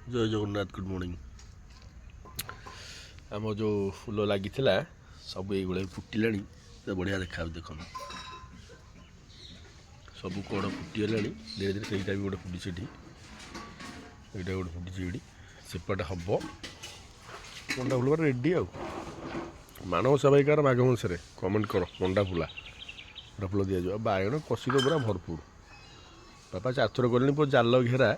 जय Jagannath good morning. आम जो फूल लगी सब ये फुटिला बढ़िया देखा देख सब कौन फुटीगला धीरे धीरे से भी गोटे फुटी ये गोटे फुटी सेपटे हम मंडा फुल रेडी आ मानव सबाइकार माघ मसरे कमेंट कर मंडा फुला फुल दि जाए बागण कषि तो पूरा भरपूर बापा चार कले जाल घेरा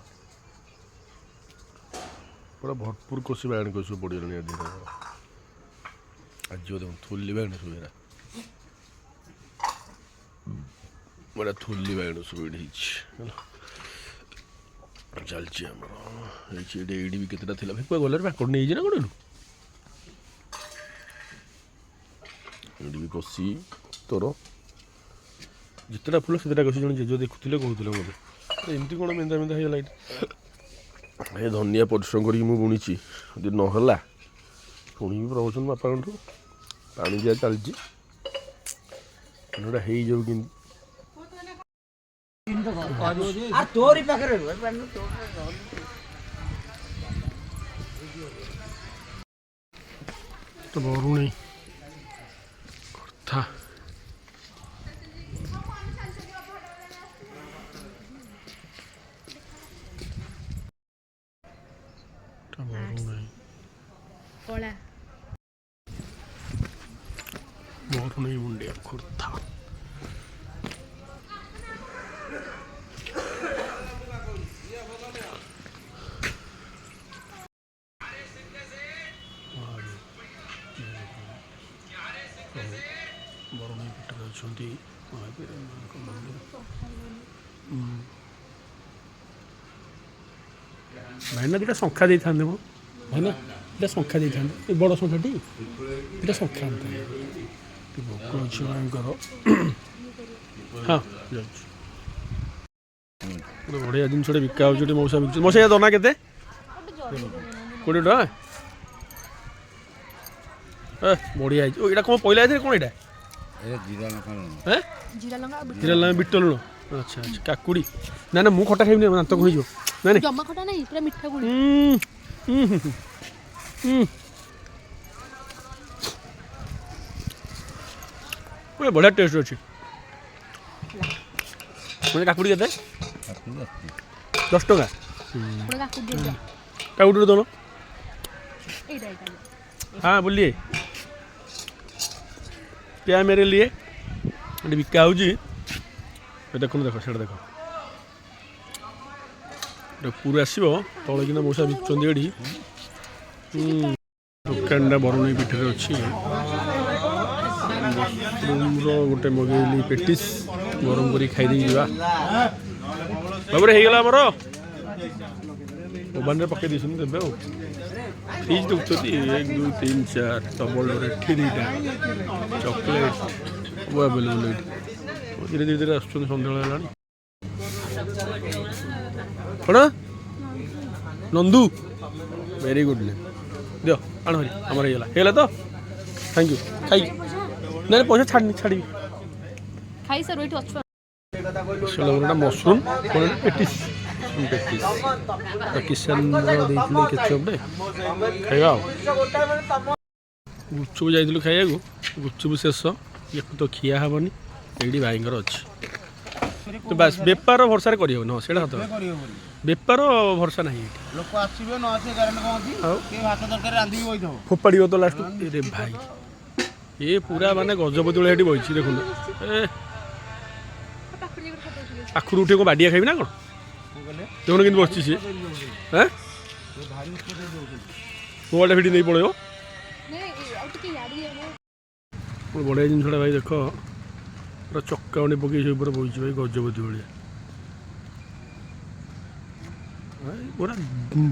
पूरा भरपूर कषि बागण कषि पड़गला आज देख थोली बागण सब बड़ा थोली बागण सब ये चलती ये भी केतटा थी भाई गले पाकड़ नहीं ना कौन ये भी कषि तोर जितेटा फुल से कषि जन जेज देखुले कहते मत एमती कौन मेदा मेदा होगा ये धनिया परिश्रम करी बुणी यदि नहला पुणी प्रवचन बापा पा दिया चलती हो कि तो बरुणी था बरुणी मुंडिया खुर्था बरुणी पटे भाईना दुटा शंखा दे था भाईना दुटा शंखा दे था बड़ शंखाटी दुटा शंखा भोक अच्छे हाँ बढ़िया जिन बिका हो मौसा बिक मौसा दना के 20 टका बढ़िया ये कौन पहला कौन यहाँ जीरा लंगा बिट लुण अच्छा अच्छा काकुड़ी ना ना मुझे खटा खाइबी दांत कही ना जमा खटा नहीं पूरा मीठा गुड़ बढ़िया टेस्ट अच्छी मैंने काकुड़ी के 10 टका काकुड़ी दोनों हाँ बोलिए क्या मेरे लिए बिका हो देखो देख से देख पूरा आसो तले कि मौसा बिकुंत ये दुकान बरुणी पीठे अच्छी गोटे मगेली पेटिस गरम कर खाई बाबू होगला आमर ओवन में पकई देते देवे फ्रिज देखुं 1 2 3 4 डबल दुटा चॉकलेट सब आवेलेबल धीरे धीरे धीरे आस सन्ध्या कौन नंदू वेरी गुड ने दियो आण हरी आमर होगा तो थैंक यू खाई ना पैसा छाड़ी छाड़ी खाई सर मशरूम पेटिस पेटिस किसान केचप खाइबा गुपचुप जाइलु खाइबा गुपचुप शेष ये तो खिया हेनी ये भाई अच्छी तो बस बेपार भरसा करहबन हाँ से बेपार भरसा ना फोपाड़ तो लास्ट रे भाई ये पूरा माने गजपति भाई बही देखो आखुर उठे कौन बाडिया खाइबी ना कौन देखो कि बस सी मोबाइल भिडी नहीं पड़ो बढ़िया जिनसा भाई देख पूरा चक्का उन्हें पकई से बही भाई गजपति भाई पूरा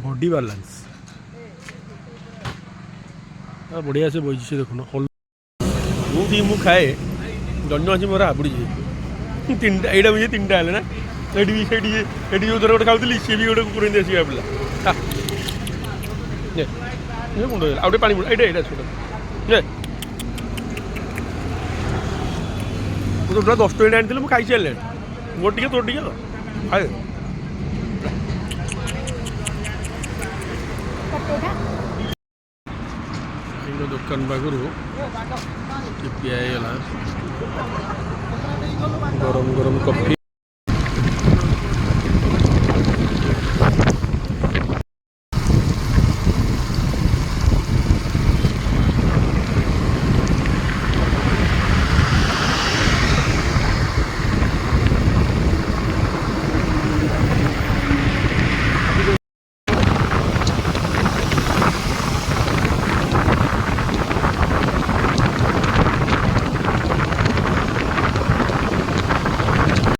बॉडी बैलेंस बढ़िया से बही से देखो मुझे खाए जन अच्छी मोर हाबुड़ी तीन यहाँ मुझे 3टा है ना ये जो थोड़ा गोटे खाऊली सी भी गोटे कुकुर आसिक पिला मुंड आउटे पानी मुंड ये छोटा मुझे 10 टଙ୍କା आनी मुझे खाई सारे मोर टे तोर टे खाए चिकन पाखु पिया गला गरम गरम कॉफी।